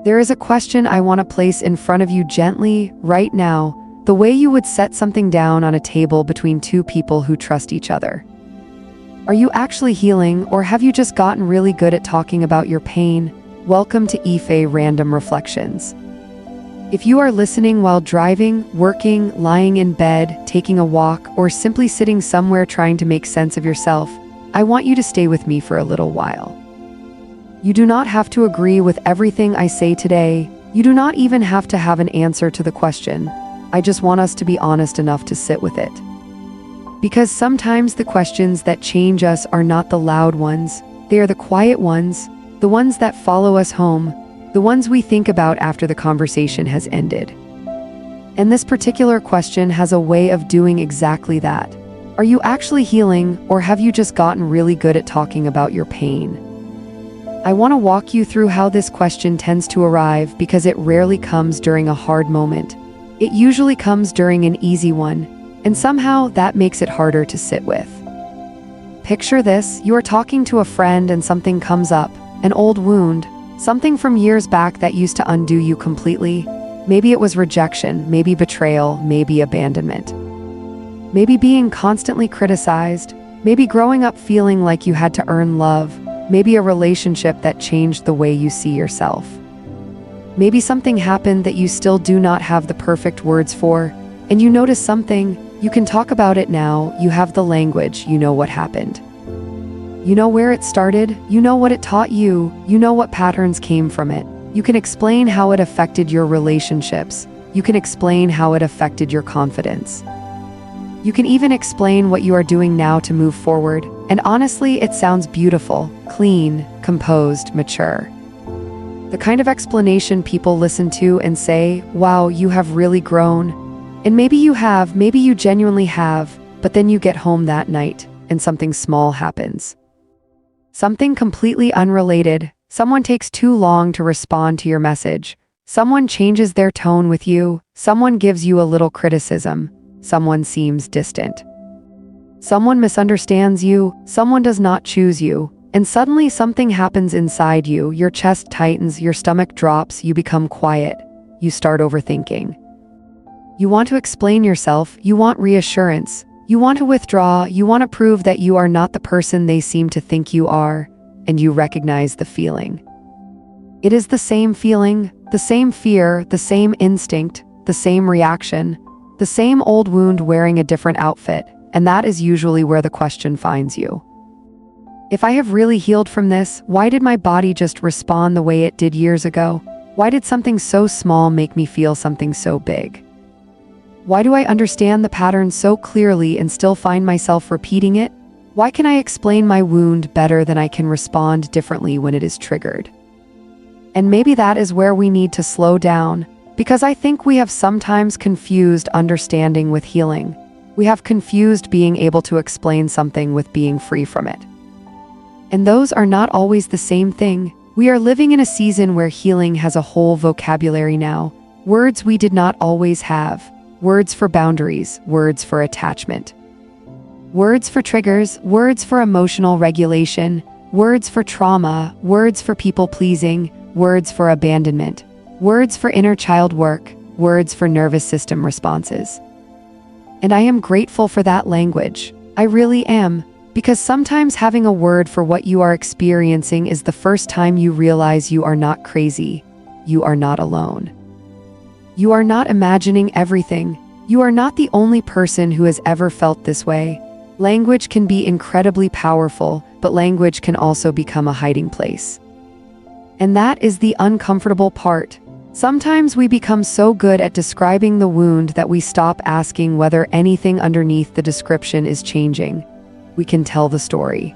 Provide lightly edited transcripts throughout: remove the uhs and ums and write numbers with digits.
There is a question I want to place in front of you gently, right now, the way you would set something down on a table between two people who trust each other. Are you actually healing, or have you just gotten really good at talking about your pain? Welcome to Ife Random Reflections. If you are listening while driving, working, lying in bed, taking a walk, or simply sitting somewhere trying to make sense of yourself, I want you to stay with me for a little while. You do not have to agree with everything I say today. You do not even have to have an answer to the question. I just want us to be honest enough to sit with it. Because sometimes the questions that change us are not the loud ones. They are the quiet ones, the ones that follow us home, the ones we think about after the conversation has ended. And this particular question has a way of doing exactly that. Are you actually healing, or have you just gotten really good at talking about your pain? I want to walk you through how this question tends to arrive, because it rarely comes during a hard moment. It usually comes during an easy one, and somehow that makes it harder to sit with. Picture this: you are talking to a friend and something comes up, an old wound, something from years back that used to undo you completely. Maybe it was rejection, maybe betrayal, maybe abandonment. Maybe being constantly criticized, maybe growing up feeling like you had to earn love, maybe a relationship that changed the way you see yourself. Maybe something happened that you still do not have the perfect words for, and you notice something. You can talk about it now, you have the language, you know what happened. You know where it started, you know what it taught you, you know what patterns came from it. You can explain how it affected your relationships. You can explain how it affected your confidence. You can even explain what you are doing now to move forward, and honestly, it sounds beautiful, clean, composed, mature. The kind of explanation people listen to and say, "Wow, you have really grown." And maybe you have, maybe you genuinely have, but then you get home that night, and something small happens. Something completely unrelated. Someone takes too long to respond to your message. Someone changes their tone with you. Someone gives you a little criticism. Someone seems distant. Someone misunderstands you. Someone does not choose you. And suddenly something happens inside you. Your chest tightens, your stomach drops, you become quiet. You start overthinking. You want to explain yourself. You want reassurance. You want to withdraw. You want to prove that you are not the person they seem to think you are. And you recognize the feeling. It is the same feeling, the same fear, the same instinct, the same reaction, the same old wound wearing a different outfit, and that is usually where the question finds you. If I have really healed from this, why did my body just respond the way it did years ago? Why did something so small make me feel something so big? Why do I understand the pattern so clearly and still find myself repeating it? Why can I explain my wound better than I can respond differently when it is triggered? And maybe that is where we need to slow down, because I think we have sometimes confused understanding with healing. We have confused being able to explain something with being free from it. And those are not always the same thing. We are living in a season where healing has a whole vocabulary now. Words we did not always have. Words for boundaries, words for attachment. Words for triggers, words for emotional regulation, words for trauma, words for people-pleasing, words for abandonment, words for inner child work, words for nervous system responses. And I am grateful for that language. I really am, because sometimes having a word for what you are experiencing is the first time you realize you are not crazy. You are not alone. You are not imagining everything. You are not the only person who has ever felt this way. Language can be incredibly powerful, but language can also become a hiding place. And that is the uncomfortable part. Sometimes we become so good at describing the wound that we stop asking whether anything underneath the description is changing. We can tell the story.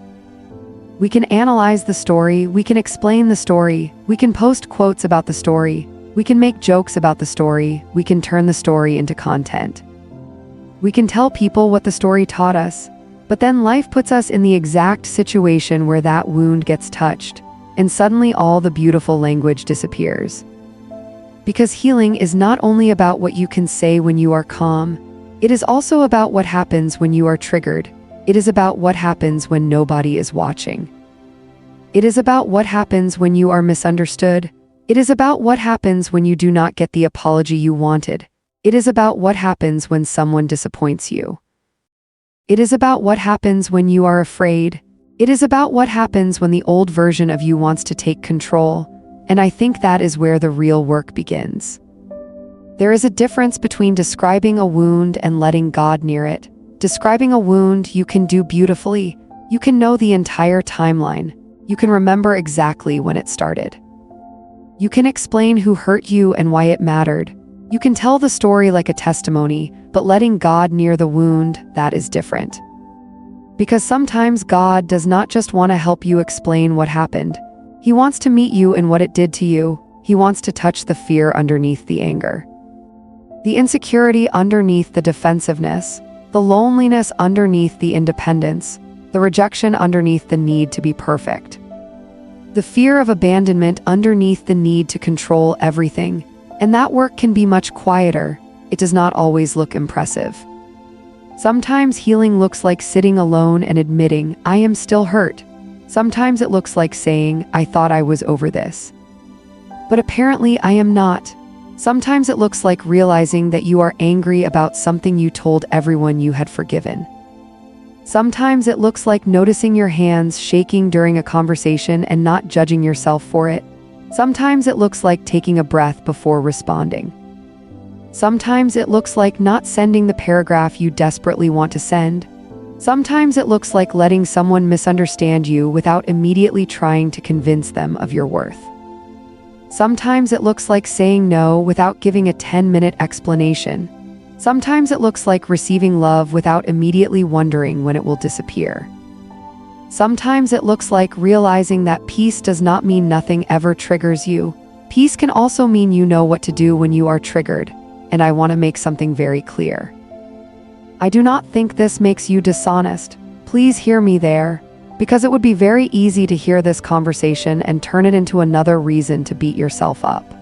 We can analyze the story. We can explain the story. We can post quotes about the story. We can make jokes about the story. We can turn the story into content. We can tell people what the story taught us. But then life puts us in the exact situation where that wound gets touched, and suddenly all the beautiful language disappears. Because healing is not only about what you can say when you are calm, it is also about what happens when you are triggered. It is about what happens when nobody is watching. It is about what happens when you are misunderstood, It is about what happens when you do not get the apology you wanted. It is about what happens when someone disappoints you. It is about what happens when you are afraid. It is about what happens when the old version of you wants to take control, and I think that is where the real work begins. There is a difference between describing a wound and letting God near it. Describing a wound you can do beautifully. You can know the entire timeline. You can remember exactly when it started. You can explain who hurt you and why it mattered. You can tell the story like a testimony, but letting God near the wound, that is different. Because sometimes God does not just want to help you explain what happened. He wants to meet you in what it did to you. He wants to touch the fear underneath the anger, the insecurity underneath the defensiveness, the loneliness underneath the independence, the rejection underneath the need to be perfect, the fear of abandonment underneath the need to control everything. And that work can be much quieter. It does not always look impressive. Sometimes healing looks like sitting alone and admitting, I am still hurt. Sometimes it looks like saying, I thought I was over this, but apparently I am not. Sometimes it looks like realizing that you are angry about something you told everyone you had forgiven. Sometimes it looks like noticing your hands shaking during a conversation and not judging yourself for it. Sometimes it looks like taking a breath before responding. Sometimes it looks like not sending the paragraph you desperately want to send. Sometimes it looks like letting someone misunderstand you without immediately trying to convince them of your worth. Sometimes it looks like saying no without giving a 10-minute explanation. Sometimes it looks like receiving love without immediately wondering when it will disappear. Sometimes it looks like realizing that peace does not mean nothing ever triggers you. Peace can also mean you know what to do when you are triggered, and I want to make something very clear. I do not think this makes you dishonest. Please hear me there, because it would be very easy to hear this conversation and turn it into another reason to beat yourself up.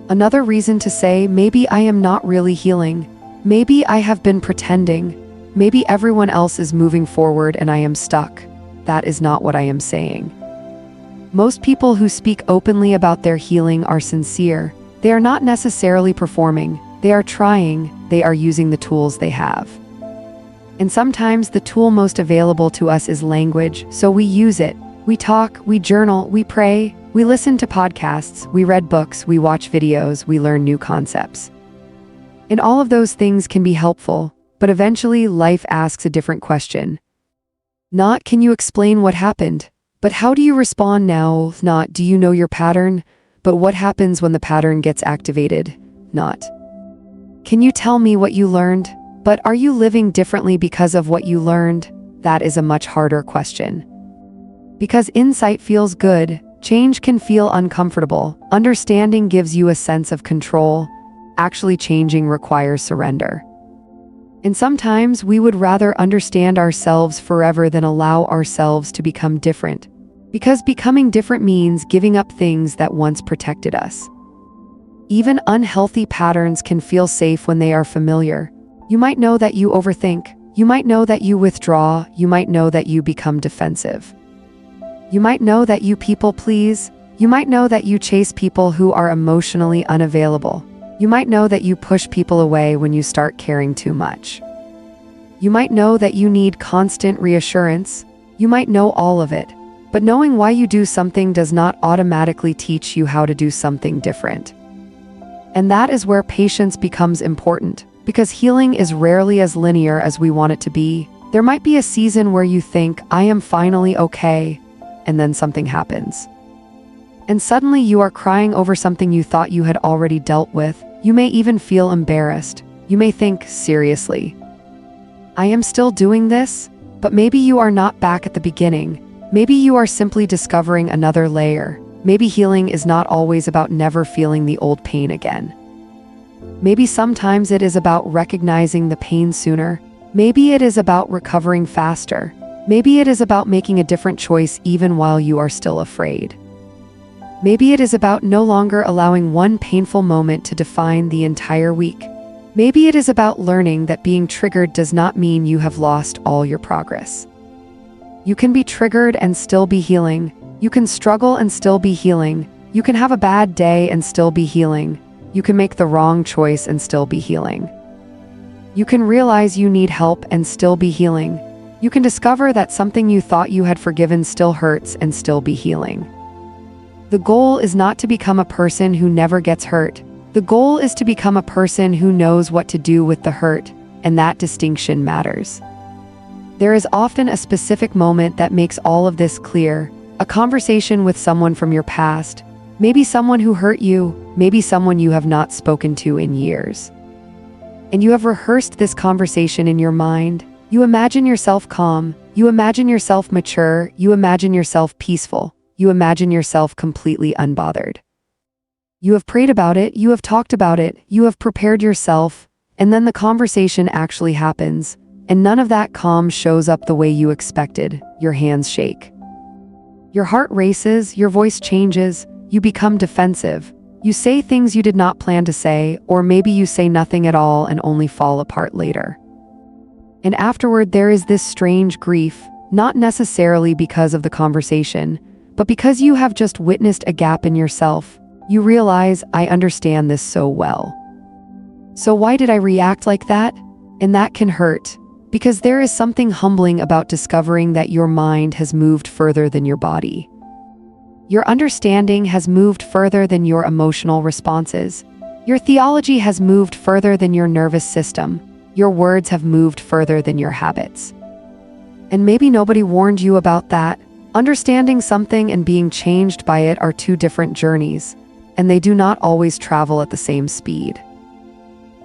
Another reason to say, maybe I am not really healing. Maybe I have been pretending. Maybe everyone else is moving forward and I am stuck. That is not what I am saying. Most people who speak openly about their healing are sincere. They are not necessarily performing. They are trying. They are using the tools they have. And sometimes the tool most available to us is language, so we use it. We talk, we journal, we pray, we listen to podcasts, we read books, we watch videos, we learn new concepts. And all of those things can be helpful, but eventually life asks a different question. Not, can you explain what happened? But how do you respond now? Not, do you know your pattern? But what happens when the pattern gets activated? Not, can you tell me what you learned? But are you living differently because of what you learned? That is a much harder question. Because insight feels good, change can feel uncomfortable, understanding gives you a sense of control, actually changing requires surrender. And sometimes we would rather understand ourselves forever than allow ourselves to become different. Because becoming different means giving up things that once protected us. Even unhealthy patterns can feel safe when they are familiar. You might know that you overthink. You might know that you withdraw. You might know that you become defensive. You might know that you people please. You might know that you chase people who are emotionally unavailable. You might know that you push people away when you start caring too much. You might know that you need constant reassurance. You might know all of it. But knowing why you do something does not automatically teach you how to do something different. And that is where patience becomes important, because healing is rarely as linear as we want it to be. There might be a season where you think, I am finally okay, and then something happens. And suddenly you are crying over something you thought you had already dealt with. You may even feel embarrassed. You may think, seriously, I am still doing this? But maybe you are not back at the beginning. Maybe you are simply discovering another layer. Maybe healing is not always about never feeling the old pain again. Maybe sometimes it is about recognizing the pain sooner. Maybe it is about recovering faster. Maybe it is about making a different choice even while you are still afraid. Maybe it is about no longer allowing one painful moment to define the entire week. Maybe it is about learning that being triggered does not mean you have lost all your progress. You can be triggered and still be healing. You can struggle and still be healing. You can have a bad day and still be healing. You can make the wrong choice and still be healing. You can realize you need help and still be healing. You can discover that something you thought you had forgiven still hurts and still be healing. The goal is not to become a person who never gets hurt. The goal is to become a person who knows what to do with the hurt, and that distinction matters. There is often a specific moment that makes all of this clear, a conversation with someone from your past, maybe someone who hurt you, maybe someone you have not spoken to in years. And you have rehearsed this conversation in your mind. You imagine yourself calm, you imagine yourself mature, you imagine yourself peaceful, you imagine yourself completely unbothered. You have prayed about it, you have talked about it, you have prepared yourself, and then the conversation actually happens, and none of that calm shows up the way you expected. Your hands shake. Your heart races, your voice changes, you become defensive. You say things you did not plan to say, or maybe you say nothing at all and only fall apart later. And afterward, there is this strange grief, not necessarily because of the conversation, but because you have just witnessed a gap in yourself. You realize, I understand this so well. So why did I react like that? And that can hurt, because there is something humbling about discovering that your mind has moved further than your body. Your understanding has moved further than your emotional responses. Your theology has moved further than your nervous system. Your words have moved further than your habits. And maybe nobody warned you about that. Understanding something and being changed by it are two different journeys, and they do not always travel at the same speed.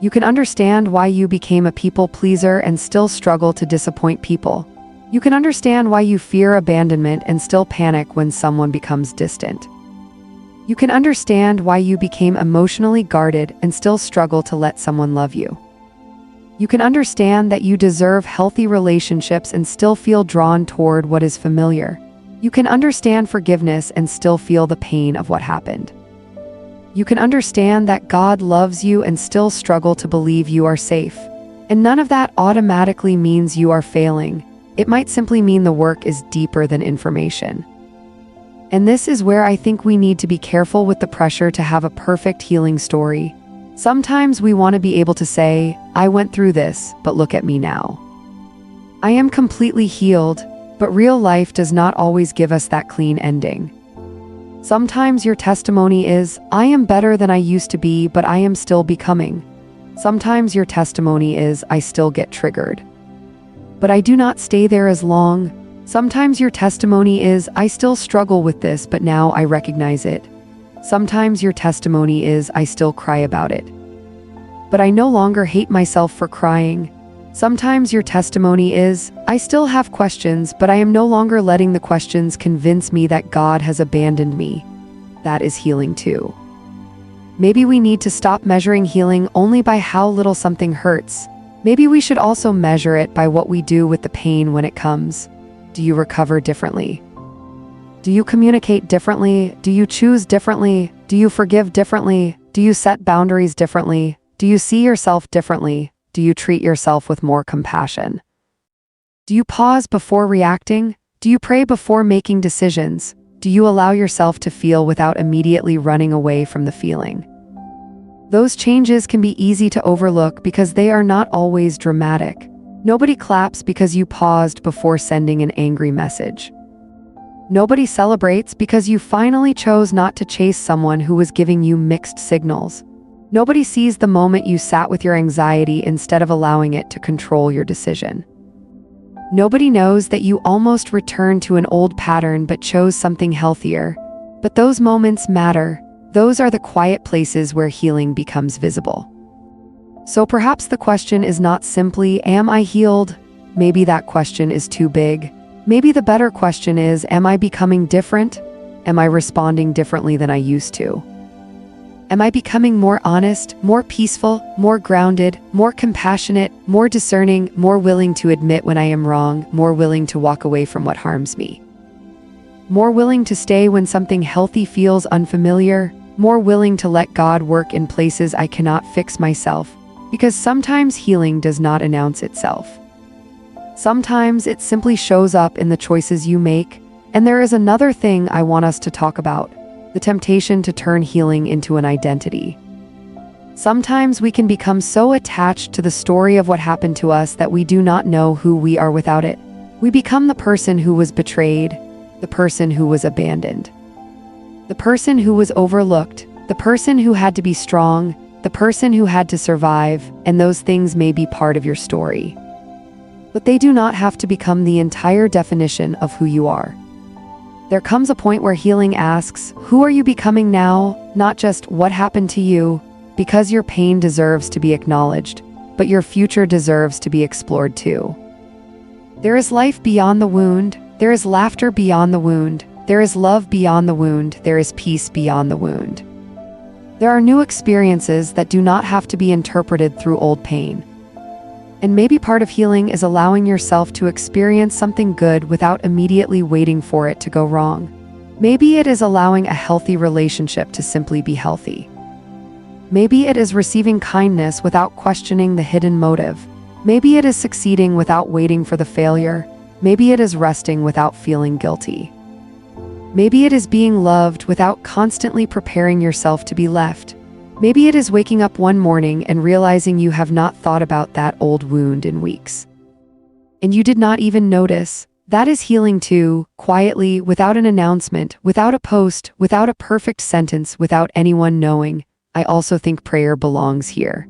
You can understand why you became a people pleaser and still struggle to disappoint people. You can understand why you fear abandonment and still panic when someone becomes distant. You can understand why you became emotionally guarded and still struggle to let someone love you. You can understand that you deserve healthy relationships and still feel drawn toward what is familiar. You can understand forgiveness and still feel the pain of what happened. You can understand that God loves you and still struggle to believe you are safe. And none of that automatically means you are failing. It might simply mean the work is deeper than information. And this is where I think we need to be careful with the pressure to have a perfect healing story. Sometimes we want to be able to say, I went through this, but look at me now. I am completely healed, but real life does not always give us that clean ending. Sometimes your testimony is, I am better than I used to be, but I am still becoming. Sometimes your testimony is, I still get triggered, but I do not stay there as long. Sometimes your testimony is, I still struggle with this, but now I recognize it. Sometimes your testimony is, I still cry about it, but I no longer hate myself for crying. Sometimes your testimony is, I still have questions, but I am no longer letting the questions convince me that God has abandoned me. That is healing too. Maybe we need to stop measuring healing only by how little something hurts. Maybe we should also measure it by what we do with the pain when it comes. Do you recover differently? Do you communicate differently? Do you choose differently? Do you forgive differently? Do you set boundaries differently? Do you see yourself differently? Do you treat yourself with more compassion? Do you pause before reacting? Do you pray before making decisions? Do you allow yourself to feel without immediately running away from the feeling? Those changes can be easy to overlook because they are not always dramatic. Nobody claps because you paused before sending an angry message. Nobody celebrates because you finally chose not to chase someone who was giving you mixed signals. Nobody sees the moment you sat with your anxiety instead of allowing it to control your decision. Nobody knows that you almost returned to an old pattern but chose something healthier. But those moments matter. Those are the quiet places where healing becomes visible. So perhaps the question is not simply, am I healed? Maybe that question is too big. Maybe the better question is, am I becoming different? Am I responding differently than I used to? Am I becoming more honest, more peaceful, more grounded, more compassionate, more discerning, more willing to admit when I am wrong, more willing to walk away from what harms me? More willing to stay when something healthy feels unfamiliar? More willing to let God work in places I cannot fix myself? Because sometimes healing does not announce itself. Sometimes it simply shows up in the choices you make. And there is another thing I want us to talk about. the temptation to turn healing into an identity. Sometimes we can become so attached to the story of what happened to us that we do not know who we are without it. We become the person who was betrayed, the person who was abandoned, the person who was overlooked, the person who had to be strong, the person who had to survive, and those things may be part of your story. But they do not have to become the entire definition of who you are. There comes a point where healing asks, who are you becoming now? Not just what happened to you, because your pain deserves to be acknowledged, but your future deserves to be explored too. There is life beyond the wound, there is laughter beyond the wound, there is love beyond the wound, there is peace beyond the wound. There are new experiences that do not have to be interpreted through old pain. And maybe part of healing is allowing yourself to experience something good without immediately waiting for it to go wrong. Maybe it is allowing a healthy relationship to simply be healthy. Maybe it is receiving kindness without questioning the hidden motive. Maybe it is succeeding without waiting for the failure. Maybe it is resting without feeling guilty. Maybe it is being loved without constantly preparing yourself to be left. Maybe it is waking up one morning and realizing you have not thought about that old wound in weeks. And you did not even notice. That is healing too, quietly, without an announcement, without a post, without a perfect sentence, without anyone knowing. I also think prayer belongs here.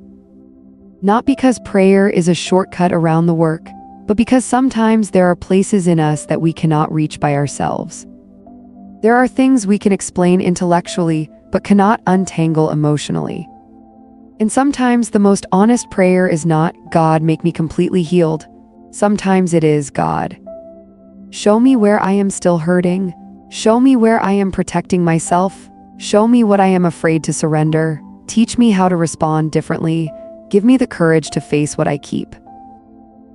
Not because prayer is a shortcut around the work, but because sometimes there are places in us that we cannot reach by ourselves. There are things we can explain intellectually, but cannot untangle emotionally. And sometimes the most honest prayer is not, God, make me completely healed. Sometimes it is, God, show me where I am still hurting. Show me where I am protecting myself. Show me what I am afraid to surrender. Teach me how to respond differently. Give me the courage to face what I keep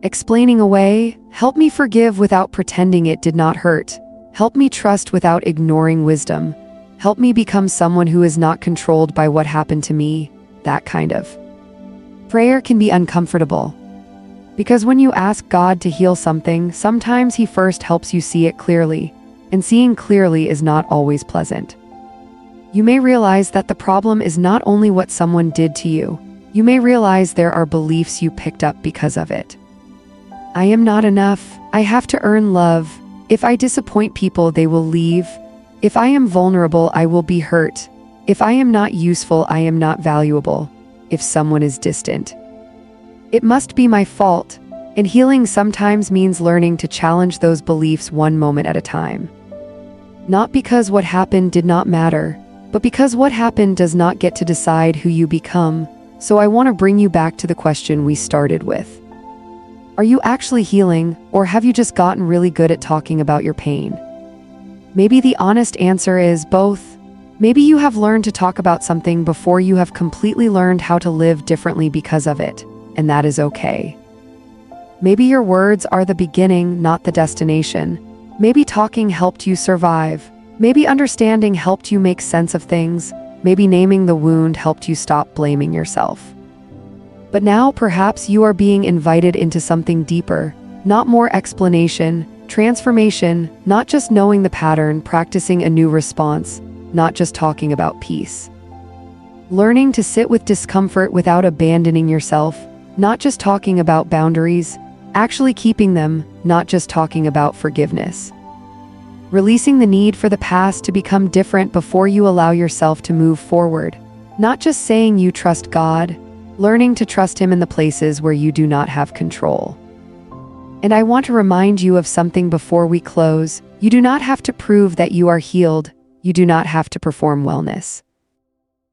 explaining away. Help me forgive without pretending it did not hurt. Help me trust without ignoring wisdom. Help me become someone who is not controlled by what happened to me. That kind of prayer can be uncomfortable. Because when you ask God to heal something, sometimes He first helps you see it clearly. And seeing clearly is not always pleasant. You may realize that the problem is not only what someone did to you. You may realize there are beliefs you picked up because of it. I am not enough. I have to earn love. If I disappoint people, they will leave. If I am vulnerable, I will be hurt. If I am not useful, I am not valuable. If someone is distant, it must be my fault. And healing sometimes means learning to challenge those beliefs one moment at a time. Not because what happened did not matter, but because what happened does not get to decide who you become. So I want to bring you back to the question we started with. Are you actually healing, or have you just gotten really good at talking about your pain? Maybe the honest answer is both. Maybe you have learned to talk about something before you have completely learned how to live differently because of it, and that is okay. Maybe your words are the beginning, not the destination. Maybe talking helped you survive. Maybe understanding helped you make sense of things. Maybe naming the wound helped you stop blaming yourself. But now perhaps you are being invited into something deeper, not more explanation, transformation, not just knowing the pattern, practicing a new response, not just talking about peace. Learning to sit with discomfort without abandoning yourself, not just talking about boundaries, actually keeping them, not just talking about forgiveness. Releasing the need for the past to become different before you allow yourself to move forward. Not just saying you trust God, learning to trust Him in the places where you do not have control. And I want to remind you of something before we close. You do not have to prove that you are healed. You do not have to perform wellness.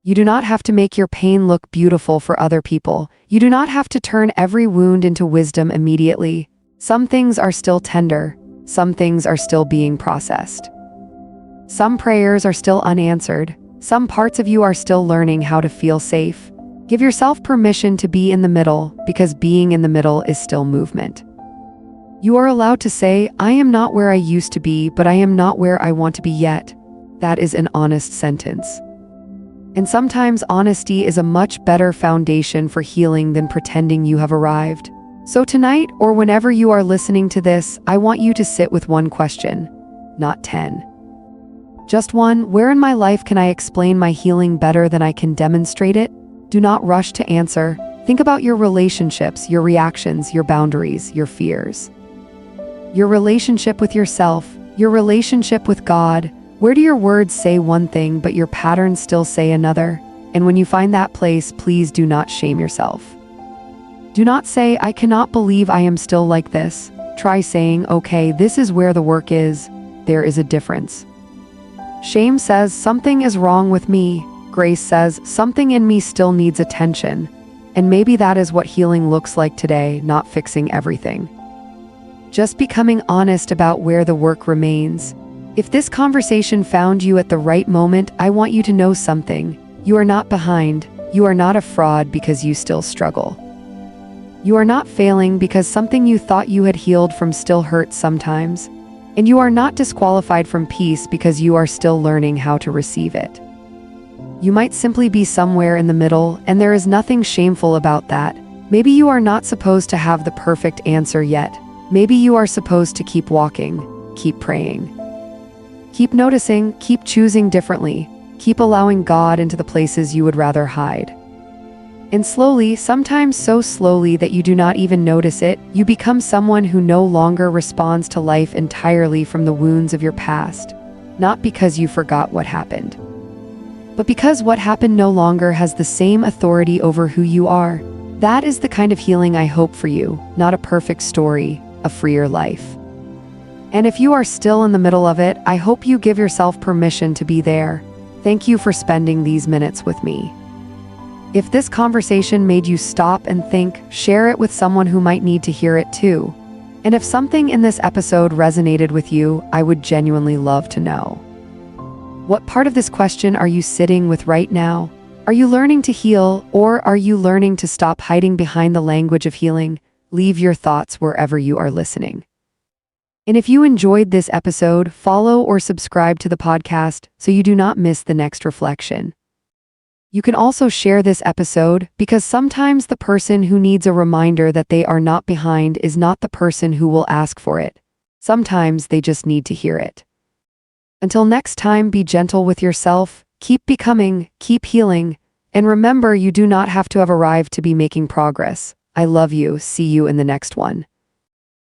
You do not have to make your pain look beautiful for other people. You do not have to turn every wound into wisdom immediately. Some things are still tender. Some things are still being processed. Some prayers are still unanswered. Some parts of you are still learning how to feel safe. Give yourself permission to be in the middle, because being in the middle is still movement. You are allowed to say, I am not where I used to be, but I am not where I want to be yet. That is an honest sentence. And sometimes honesty is a much better foundation for healing than pretending you have arrived. So tonight, or whenever you are listening to this, I want you to sit with one question, not 10. Just one, where in my life can I explain my healing better than I can demonstrate it? Do not rush to answer. Think about your relationships, your reactions, your boundaries, your fears. Your relationship with yourself, your relationship with God. Where do your words say one thing but your patterns still say another? And when you find that place, please do not shame yourself. Do not say, I cannot believe I am still like this. Try saying, okay, this is where the work is. There is a difference. Shame says, something is wrong with me. Grace says, something in me still needs attention. And maybe that is what healing looks like today, not fixing everything. Just becoming honest about where the work remains. If this conversation found you at the right moment, I want you to know something. You are not behind. You are not a fraud because you still struggle. You are not failing because something you thought you had healed from still hurts sometimes. And you are not disqualified from peace because you are still learning how to receive it. You might simply be somewhere in the middle, and there is nothing shameful about that. Maybe you are not supposed to have the perfect answer yet. Maybe you are supposed to keep walking, keep praying. Keep noticing, keep choosing differently, keep allowing God into the places you would rather hide. And slowly, sometimes so slowly that you do not even notice it, you become someone who no longer responds to life entirely from the wounds of your past, not because you forgot what happened, but because what happened no longer has the same authority over who you are. That is the kind of healing I hope for you, not a perfect story, a freer life. And if you are still in the middle of it, I hope you give yourself permission to be there. Thank you for spending these minutes with me. If this conversation made you stop and think, share it with someone who might need to hear it too. And if something in this episode resonated with you, I would genuinely love to know. What part of this question are you sitting with right now? Are you learning to heal, or are you learning to stop hiding behind the language of healing? Leave your thoughts wherever you are listening. And if you enjoyed this episode, follow or subscribe to the podcast so you do not miss the next reflection. You can also share this episode because sometimes the person who needs a reminder that they are not behind is not the person who will ask for it. Sometimes they just need to hear it. Until next time, be gentle with yourself, keep becoming, keep healing, and remember, you do not have to have arrived to be making progress. I love you. See you in the next one.